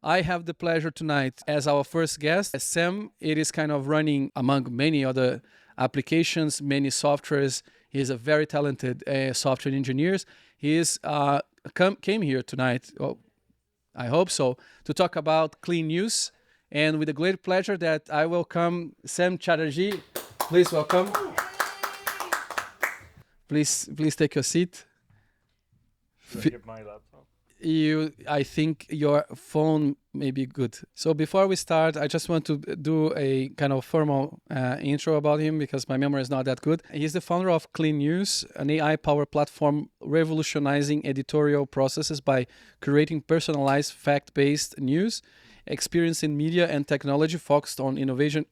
I have the pleasure tonight as our first guest. Sam, it is kind of running among many other applications, many softwares. He's a very talented software engineer. He is came here tonight, well, I hope so, to talk about clean news. And with a great pleasure that I welcome Sam Chatterjee. Please welcome. Please take your seat. Get my laptop. I think your phone may be good. So before we start, I just want to do a kind of formal intro about him because my memory is not that good. He's the founder of Clean News, an AI-powered platform revolutionizing editorial processes by creating personalized, fact-based news, experience in media and technology focused on innovation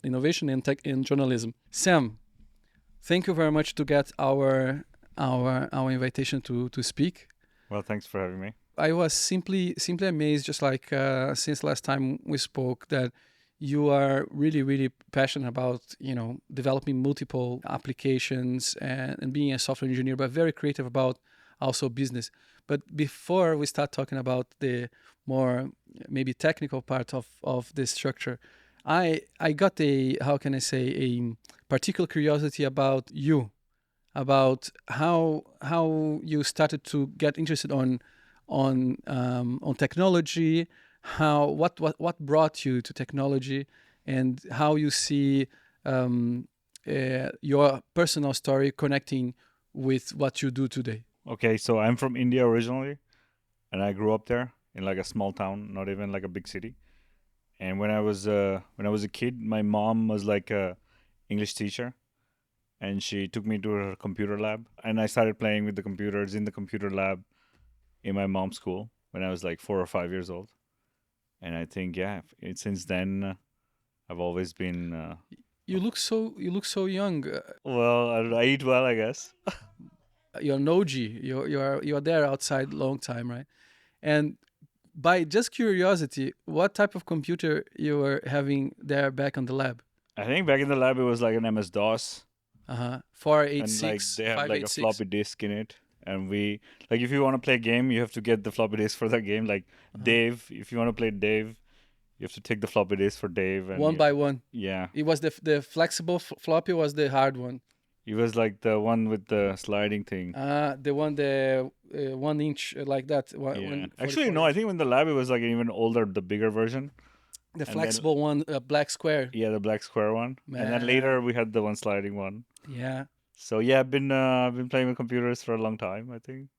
and tech in journalism. Sam, thank you very much to get our invitation to speak. Well, thanks for having me. I was simply amazed, just like since last time we spoke, that you are really passionate about developing multiple applications and being a software engineer, but very creative about also business. But before we start talking about the more maybe technical part of this structure, I got a particular curiosity about you, about how you started to get interested on technology, what brought you to technology, and how you see your personal story connecting with what you do today. Okay, so I'm from India originally, and I grew up there in like a small town, not even like a big city. And when I was a kid, my mom was like a English teacher, and she took me to her computer lab, and I started playing with the computers in the computer lab in my mom's school when I was like 4 or 5 years old. And I think since then I've always been. You look so young. Well, I eat well, I guess. You're an OG. You're there outside long time, right? And by just curiosity, what type of computer you were having there back on the lab? I think back in the lab it was like an MS DOS. 486, and like they have like a 586. floppy disk in it, and we like if you want to play a game you have to get the floppy disk for that game, like Dave. If you want to play Dave, you have to take the floppy disk for Dave, and One by one. yeah, It was the flexible floppy was the hard one. it was like the one with the sliding thing. The one the 1 inch like that. Yeah, actually no, I think in the lab it was like even older, the bigger version. The and then- flexible one, black square. Yeah, the black square one, and then Man. later we had the one sliding one. Yeah. So yeah, I've been playing with computers for a long time, I think.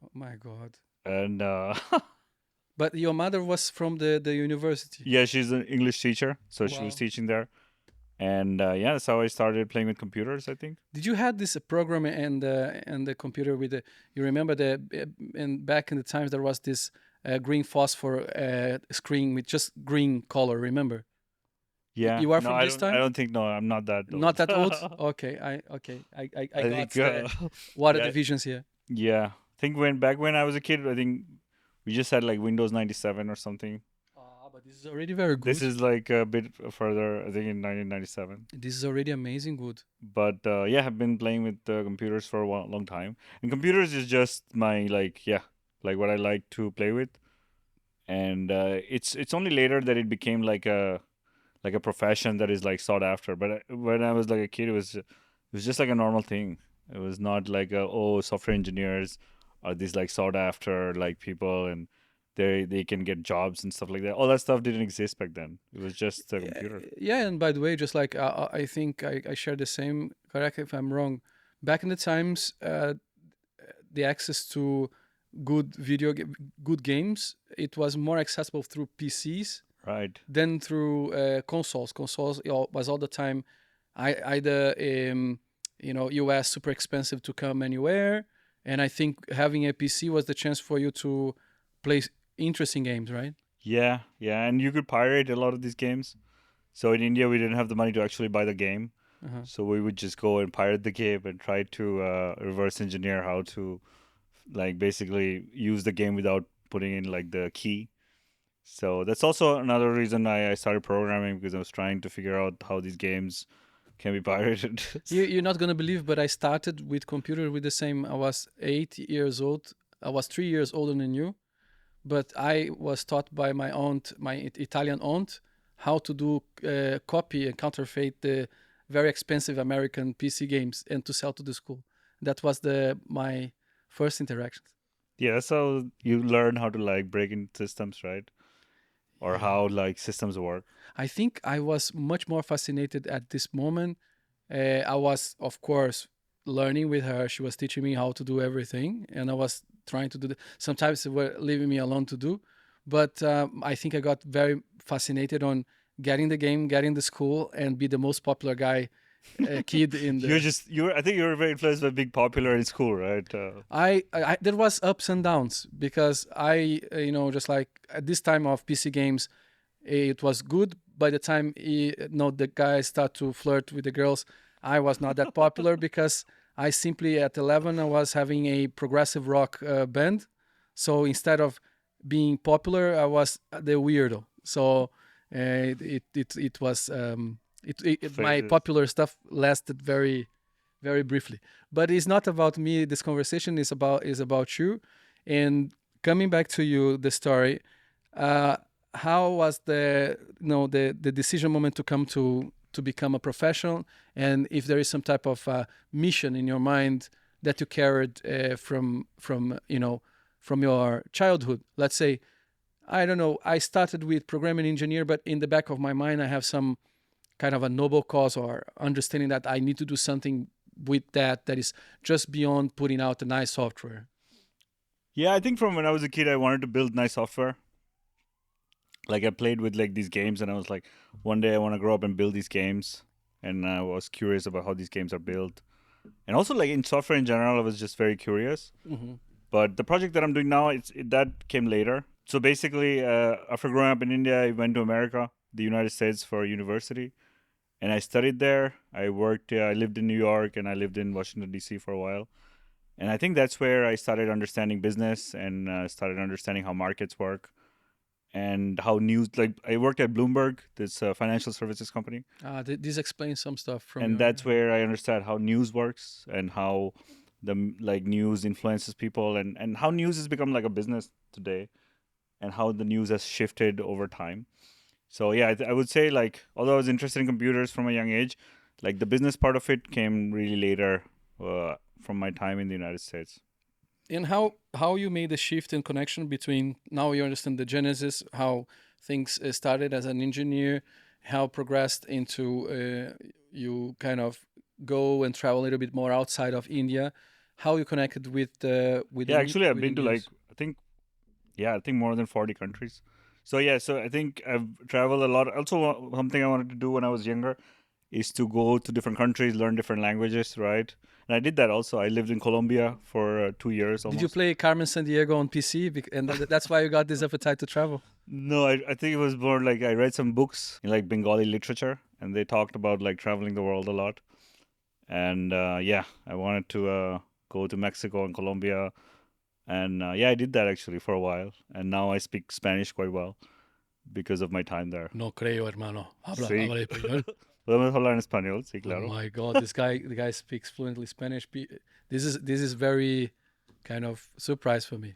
Oh my God. And But your mother was from the university. yeah, she's an English teacher, so she was Wow. teaching there. And yeah, that's how I started playing with computers, I think. Did you had this program and the computer with the? You remember and back in the times there was this green phosphor screen with just green color. Remember? Yeah. You are No, from I this don't, time? I don't think, no, I'm not that old. Not that old. Okay, I got what are yeah. the visions here? Yeah. I think back when I was a kid, I think we just had like Windows 97 or something. But this is already very good. This is like a bit further, I think in 1997. This is already amazing good. But yeah, I've been playing with computers for a long time. And computers is just my like what I like to play with. And it's only later that it became like a profession that is like sought after. But when I was like a kid, it was just like a normal thing. It was not like software engineers are these like sought after like people, and they can get jobs and stuff like that. All that stuff didn't exist back then. It was just a computer. Yeah, and by the way, just like I think I share the same. Correct if I'm wrong. Back in the times, the access to good good games, it was more accessible through PCs Right. than through consoles. Consoles was all the time either US super expensive to come anywhere, and I think having a PC was the chance for you to play interesting games, right? Yeah, and you could pirate a lot of these games. So in India, we didn't have the money to actually buy the game, so we would just go and pirate the game and try to reverse engineer how to, like, basically use the game without putting in like the key. So that's also another reason I started programming, because I was trying to figure out how these games can be pirated. You're not gonna believe, but I started with computer with the same. I was 8 years old. I was 3 years older than you. but I was taught by my aunt, my Italian aunt, how to do copy and counterfeit the very expensive American PC games and to sell to the school. That was the my first interaction. Yeah, that's how you learn how to like break in systems, right? Or Yeah. how like systems work. I think I was much more fascinated at this moment. I was, of course, learning with her. She was teaching me how to do everything, and I was trying to do. Sometimes they were leaving me alone to do, but I think I got very fascinated on getting the game, getting the school, and be the most popular guy, kid in the. I think you were very influenced by being popular in school, right? There was ups and downs because just like at this time of PC games, it was good. By the time the guys start to flirt with the girls, I was not that popular because I simply at 11 I was having a progressive rock band. So instead of being popular, I was the weirdo. So it was my Phases. popular stuff lasted very very briefly. But it's not about me. This conversation is about you. And coming back to you, the story. Uh, how was the decision moment to come to become a professional, and if there is some type of mission in your mind that you carried from your childhood. Let's say, I don't know, I started with programming engineer, but in the back of my mind I have some kind of a noble cause or understanding that I need to do something with that is just beyond putting out a nice software. Yeah, I think from when I was a kid, I wanted to build nice software. Like I played with like these games, and I was like, one day I want to grow up and build these games. And I was curious about how these games are built, and also like in software in general, I was just very curious. Mm-hmm. But the project that I'm doing now, that came later. So basically, after growing up in India, I went to America, the United States, for university, and I studied there. I worked. I lived in New York, and I lived in Washington D.C. for a while. And I think that's where I started understanding business and started understanding how markets work and how news. Like I worked at Bloomberg, this financial services company, This explains some stuff from and your. that's where I understand how news works and how the like news influences people and how news has become like a business today and how the news has shifted over time. So yeah, I would say like although I was interested in computers from a young age, like the business part of it came really later from my time in the United States. And how you made the shift and connection between now you understand the genesis, how things started as an engineer, how progressed into you kind of go and travel a little bit more outside of India, how you connected with the Yeah, actually I've with the been to like news. I think more than 40 countries. So yeah, so I think I've traveled a lot. Also, something I wanted to do when I was younger is to go to different countries, learn different languages, right? And I did that also. I lived in Colombia for 2 years Did you almost. play Carmen San Diego on PC, and that's why you got this appetite to travel? No, I think it was more like I read some books in like Bengali literature, and they talked about like traveling the world a lot. And yeah, I wanted to go to Mexico and Colombia, and yeah, I did that actually for a while. And now I speak Spanish quite well because of my time there. No creo, hermano. Sí, Habla español. podemos hablar en español, sí, Oh claro. my God, the guy speaks fluently Spanish. This is very kind of surprise for me.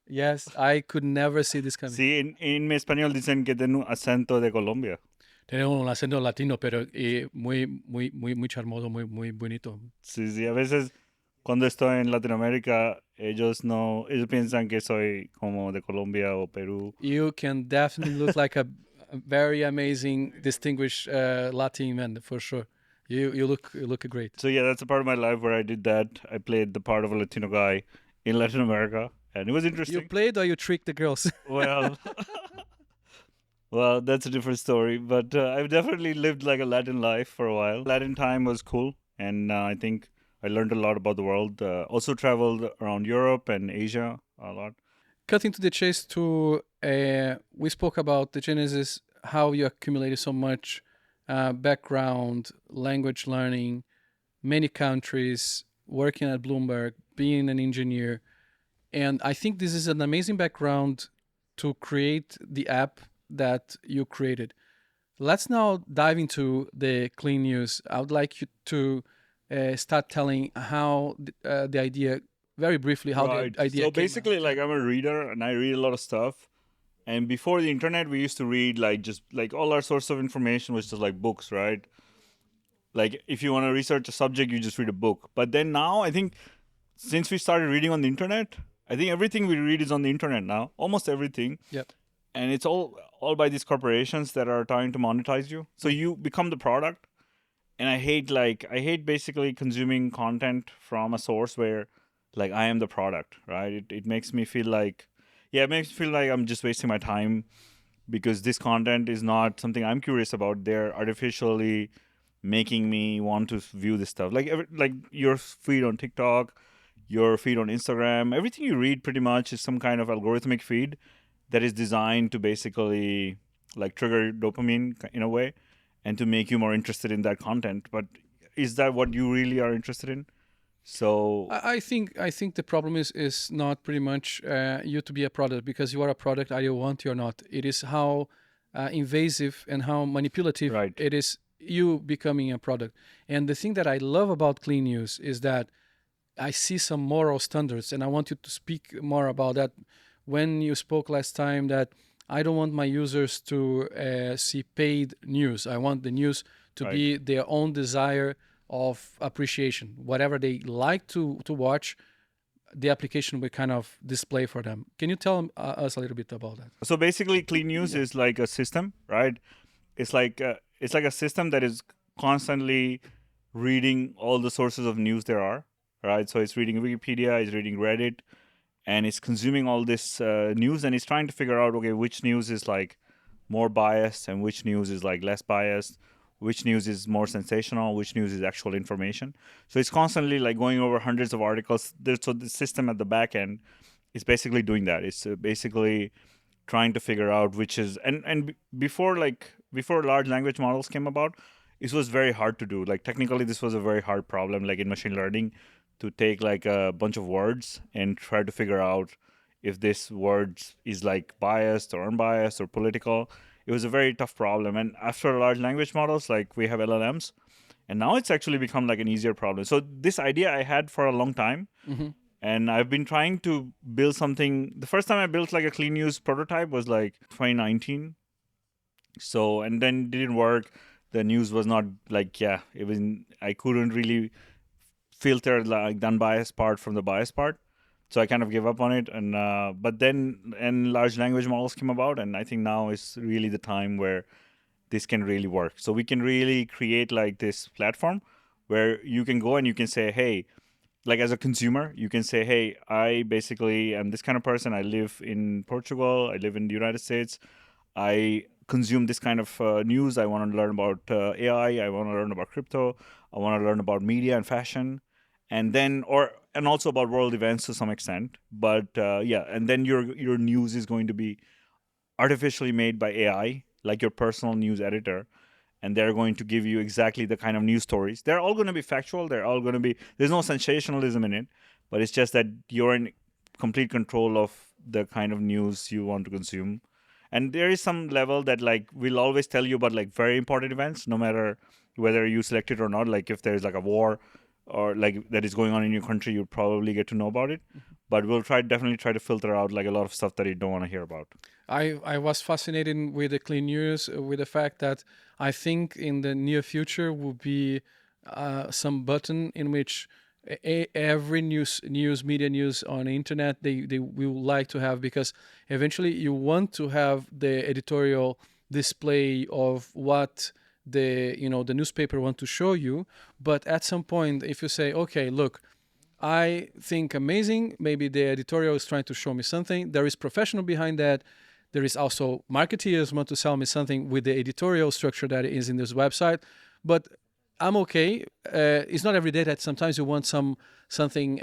Yes, I could never see this coming. Sí, en mi español dicen que tiene un acento de Colombia. Tiene un acento latino, pero muy charmoso, muy bonito. Sí, sí, a veces cuando estoy en Latinoamérica, ellos piensan que soy como de Colombia o Perú. You can definitely look like a very amazing, distinguished Latin man for sure. You look great. So yeah, that's a part of my life where I did that. I played the part of a Latino guy in Latin America, and it was You interesting. played or you tricked the girls? Well, well, that's a different story. But I've definitely lived like a Latin life for a while. Latin time was cool, and I think I learned a lot about the world. Also traveled around Europe and Asia a lot. Cutting to the chase, we spoke about the genesis, how you accumulated so much background, language learning, many countries, working at Bloomberg, being an engineer. And I think this is an amazing background to create the app that you created. Let's now dive into the clean news. I would like you to start telling how the idea very briefly how the Right. idea So came. basically, like I'm a reader and I read a lot of stuff. And before the internet, we used to read like just like all our source of information was just like books, right? Like if you want to research a subject, you just read a book. But then now, I think since we started reading on the internet, I think everything we read is on the internet now, almost everything, Yep. and it's all by these corporations that are trying to monetize you. So you become the product, and I hate basically consuming content from a source where like I am the product, right? It makes me feel like yeah, it makes me feel like I'm just wasting my time because this content is not something I'm curious about. They're artificially making me want to view this stuff. Like your feed on TikTok, your feed on Instagram, everything you read pretty much is some kind of algorithmic feed that is designed to basically like trigger dopamine in a way and to make you more interested in that content. But is that what you really are interested in? So I think the problem is not pretty much you to be a product, because you are a product either you want to or not. It is how invasive and how manipulative right, it is you becoming a product. And the thing that I love about clean news is that I see some moral standards, and I want you to speak more about that. When you spoke last time that I don't want my users to see paid news. I want the news to right. be their own desire of appreciation. Whatever they like to watch, the application will kind of display for them. Can you tell us a little bit about that? So basically, clean news Yeah. is like a system, right? It's like a system that is constantly reading all the sources of news there are, right? So it's reading Wikipedia, it's reading Reddit, and it's consuming all this news, and it's trying to figure out okay which news is like more biased and which news is like less biased, which news is more sensational, which news is actual information. So it's constantly like going over hundreds of articles. So the system at the back end is basically doing that. It's basically trying to figure out which is and before large language models came about, it was very hard to do. Like technically this was a very hard problem like in machine learning to take like a bunch of words and try to figure out if this word is like biased or unbiased or political. It was a very tough problem, and after large language models like we have LLMs, and now it's actually become like an easier problem. So this idea I had for a long time, Mm-hmm. and I've been trying to build something. The first time I built like a clean news prototype was like 2019. So and then it didn't work. The news was not like it was. I couldn't really filter like the unbiased part from the biased part. So I kind of gave up on it, and but then and large language models came about, and I think now is really the time where this can really work. So we can really create like this platform where you can go and you can say, hey, like as a consumer, you can say, hey, I basically am this kind of person. I live in Portugal. I live in the United States. I consume this kind of news. I want to learn about AI. I want to learn about crypto. I want to learn about media and fashion, and then and also about world events to some extent. But and then your news is going to be artificially made by AI, like your personal news editor, and they're going to give you exactly the kind of news stories. They're all going to be factual. They're all going to be, there's no sensationalism in it, but it's just that you're in complete control of the kind of news you want to consume. And there is some level that like will always tell you about like very important events, no matter whether you select it or not. Like if there's like a war or like that is going on in your country, you'll probably get to know about it. But we'll definitely try to filter out like a lot of stuff that you don't want to hear about. I was fascinated with the clean news, with the fact that I think in the near future will be some button in which every news media news on the internet they will like to have, because eventually you want to have the editorial display of what the newspaper want to show you. But at some point, if you say, okay, look, I think amazing. Maybe the editorial is trying to show me something. There is professional behind that. There is also marketeers want to sell me something with the editorial structure that is in this website. But I'm okay. It's not every day that sometimes you want something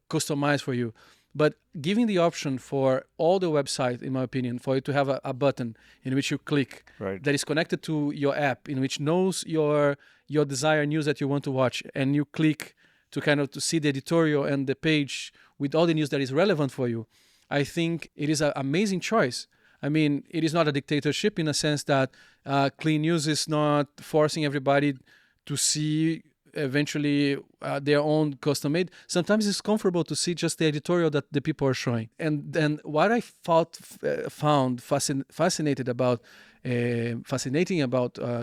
customized for you. But giving the option for all the website, in my opinion, for you to have a button in which you click Right. that is connected to your app, in which knows your desired news that you want to watch, and you click to kind of to see the editorial and the page with all the news that is relevant for you. I think it is an amazing choice. I mean, it is not a dictatorship in a sense that clean news is not forcing everybody to see eventually their own custom made. Sometimes it's comfortable to see just the editorial that the people are showing. And then what I found fascinating about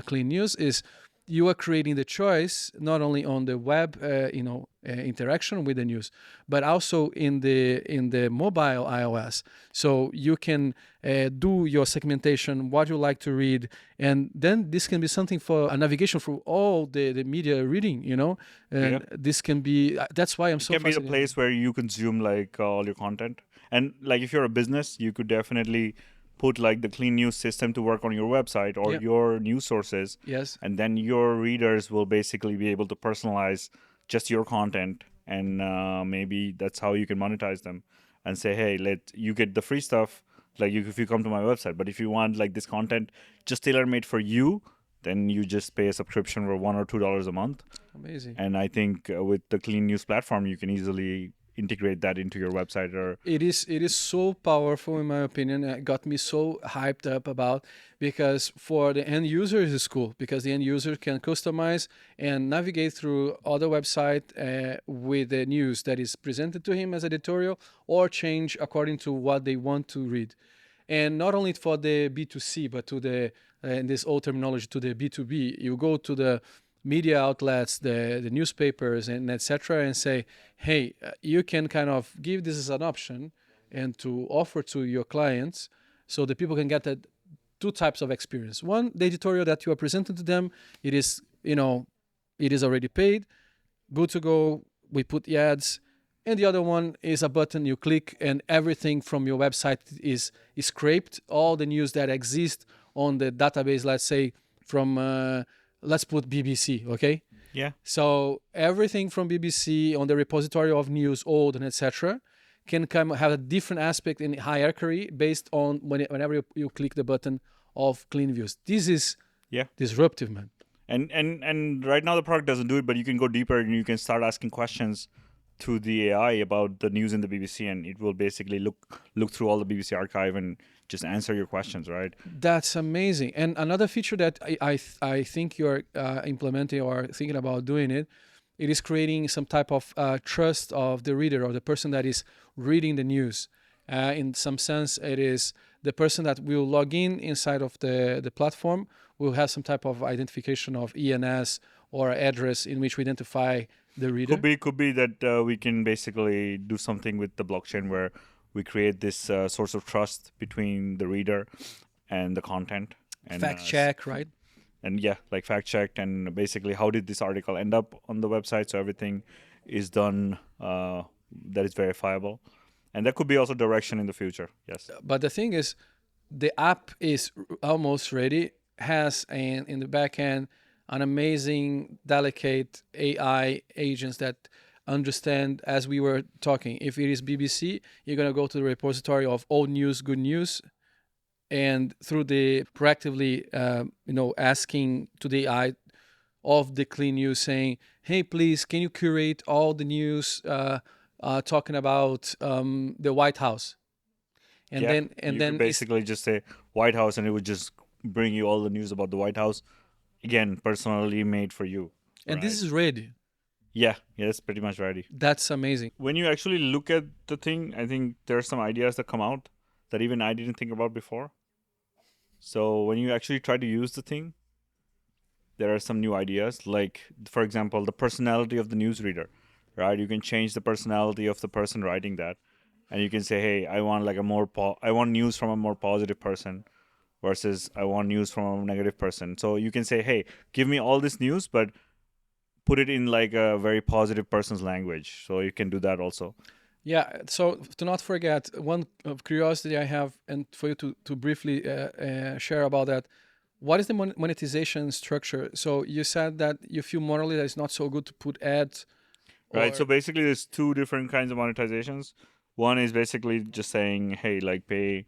clean news is you are creating the choice not only on the web, interaction with the news, but also in the mobile iOS. So you can do your segmentation, what you like to read, and then this can be something for a navigation through all the media reading. And Yeah. this can be. That's why I'm It so can be the fascinated. place where you consume like all your content. And like if you're a business, you could definitely put like the clean news system to work on your website or Yeah. your news sources. Yes. And then your readers will basically be able to personalize just your content. And maybe that's how you can monetize them and say, hey, let you get the free stuff. Like if you come to my website, but if you want like this content just tailor made for you, then you just pay a subscription for $1 or $2 a month. Amazing. And I think with the clean news platform, you can easily integrate that into your website. Or It is so powerful in my opinion. It got me so hyped up about, because for the end user it's cool because the end user can customize and navigate through other website with the news that is presented to him as editorial, or change according to what they want to read. And not only for the B2C, but to the in this old terminology, to the B2B. You go to the media outlets, the newspapers, and etc., and say, hey, you can kind of give this as an option and to offer to your clients, so that people can get that two types of experience. One, the editorial that you are presenting to them, it is it is already paid, good to go. We put the ads, and the other one is a button you click, and everything from your website is scraped. All the news that exist on the database, let's say from let's put BBC, okay? yeah, So everything from BBC on the repository of news, old and etc., can come have a different aspect in hierarchy based on whenever you click the button of clean views. This is yeah. disruptive, man. And right now the product doesn't do it, but you can go deeper and you can start asking questions to the AI about the news in the BBC, and it will basically look through all the BBC archive and just answer your questions, right? That's amazing. And another feature that I think you're implementing or thinking about doing it, it is creating some type of trust of the reader or the person that is reading the news. In some sense, it is the person that will log in inside of the platform will have some type of identification of ENS or address in which we identify the reader. Could be that we can basically do something with the blockchain where we create this source of trust between the reader and the content. And Fact check, right? and yeah, like fact checked, and basically how did this article end up on the website, so everything is done that is verifiable. And that could be also direction in the future. Yes. But the thing is, the app is almost ready, has in the back end an amazing, delicate AI agents that understand, as we were talking, if it is BBC, you're going to go to the repository of old news, good news, and through the proactively, asking to the AI of the clean news, saying, hey, please, can you curate all the news talking about the White House? And Yeah, then you could basically just say White House, and it would just bring you all the news about the White House. Again, personally made for you. and this Right. is ready. Yeah, that's pretty much ready. That's amazing. When you actually look at the thing, I think there are some ideas that come out that even I didn't think about before. So when you actually try to use the thing, there are some new ideas. Like, for example, the personality of the newsreader, right? You can change the personality of the person writing that, and you can say, "Hey, I want like I want news from a more positive person, versus I want news from a negative person." So you can say, "Hey, give me all this news, but put it in like a very positive person's language." So you can do that also. Yeah. So to not forget, one of curiosity I have, and for you to briefly share about that, what is the monetization structure? So you said that you feel morally that it's not so good to put ads, Right. So or basically, there's two different kinds of monetizations. One is basically just saying, "Hey, like pay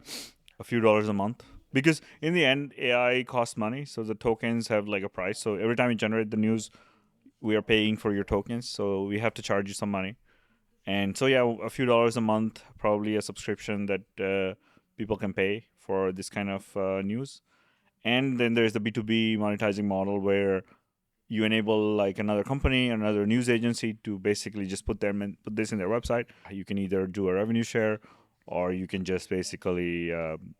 a few dollars a month." Because in the end, AI costs money, so the tokens have like a price. So every time you generate the news, we are paying for your tokens, so we have to charge you some money. And so yeah, a few dollars a month, probably a subscription that people can pay for this kind of news. And then there's the B2B monetizing model where you enable like another company, another news agency to basically just put this in their website. You can either do a revenue share, or you can just basically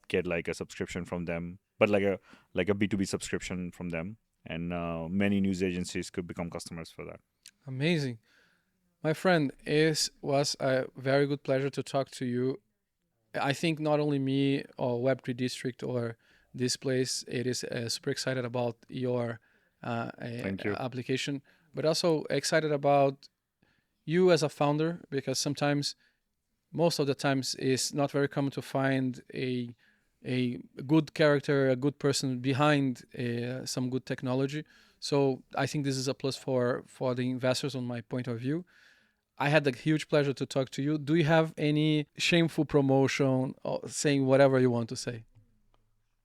get like a subscription from them, but like a B2B subscription from them. And many news agencies could become customers for that. Amazing. My friend, it was a very good pleasure to talk to you. I think not only me or Web3 District or this place, it is super excited about your Thank you. application, but also excited about you as a founder, because sometimes, most of the times, it's not very common to find a good character, a good person behind some good technology. So I think this is a plus for the investors, on my point of view. I had the huge pleasure to talk to you. Do you have any shameful promotion or saying whatever you want to say?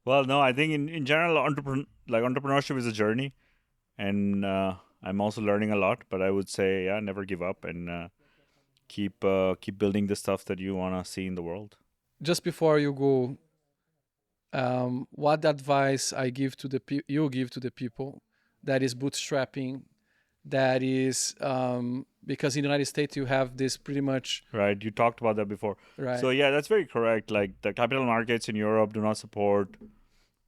Well, no, I think in general, entrepreneurship is a journey, and I'm also learning a lot. But I would say, yeah, never give up, and keep building the stuff that you want to see in the world. Just before you go, what advice I give to you give to the people that is bootstrapping, that is because in the United States you have this pretty much Right, you talked about that before. right. So yeah, that's very correct. Like the capital markets in Europe do not support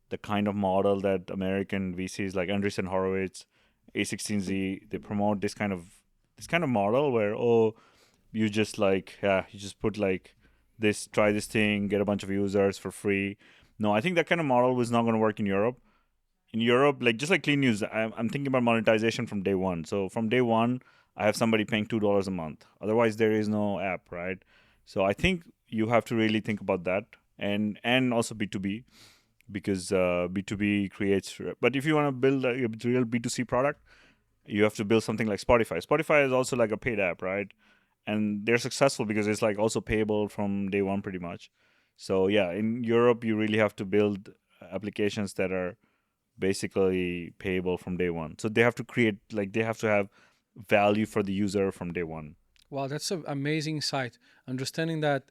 the kind of model that American VCs like Andreessen Horowitz, A16Z, they promote this kind of model where, oh, you just like, yeah, you just put like this, try this thing, get a bunch of users for free. No, I think that kind of model was not going to work in Europe. In Europe, like just like Clean News, I'm thinking about monetization from day one. So from day one, I have somebody paying $2 a month. Otherwise, there is no app, right? So I think you have to really think about that, and also B2B, because B2B creates. But if you want to build a real B2C product, you have to build something like Spotify. Spotify is also like a paid app, right? And they're successful because it's like also payable from day one, pretty much. So yeah, in Europe, you really have to build applications that are basically payable from day one. So they have to create, like, they have to have value for the user from day one. Wow, that's an amazing insight. Understanding that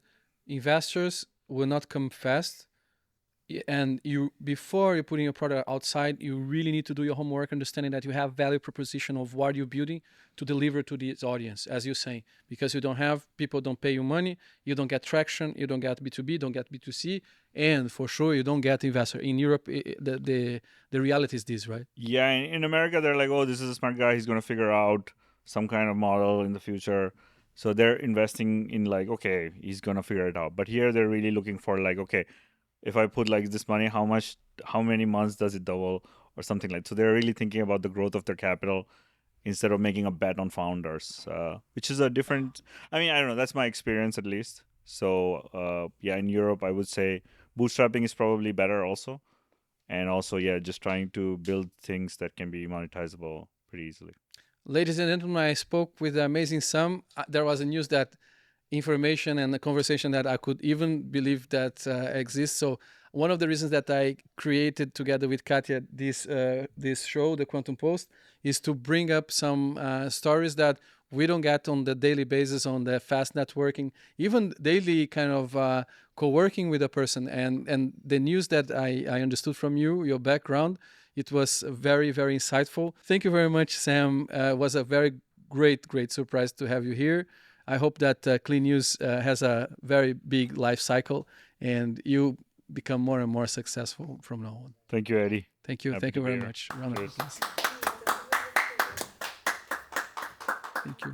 investors will not come fast, and you, before you're putting your product outside, you really need to do your homework, understanding that you have value proposition of what you're building to deliver to this audience, as you say, because you don't have people, don't pay you money, you don't get traction, you don't get B2B, don't get B2C, and for sure you don't get investor. In Europe, the reality is this, right? Yeah, in America, they're like, oh, this is a smart guy. He's going to figure out some kind of model in the future. So they're investing in like, okay, he's going to figure it out. But here they're really looking for like, okay, if I put like this money, how many months does it double or something like. So they're really thinking about the growth of their capital instead of making a bet on founders, which is a different. I mean, I don't know. That's my experience at least. So yeah, in Europe, I would say bootstrapping is probably better also, and also yeah, just trying to build things that can be monetizable pretty easily. Ladies and gentlemen, I spoke with the amazing Sam. There was a news that information and the conversation that I could even believe that exists. So one of the reasons that I created together with Katya this show, the Quantum Post, is to bring up some stories that we don't get on the daily basis on the fast networking, even daily kind of co-working with a person. And the news that I understood from you, your background, it was very, very insightful. Thank you very much, Sam. It was a very great surprise to have you here. I hope that Clean News has a very big life cycle and you become more and more successful from now on. Thank you, Eddie. Thank you. Happy Thank to you be very here. much. Round of Cheers. applause. Thank you.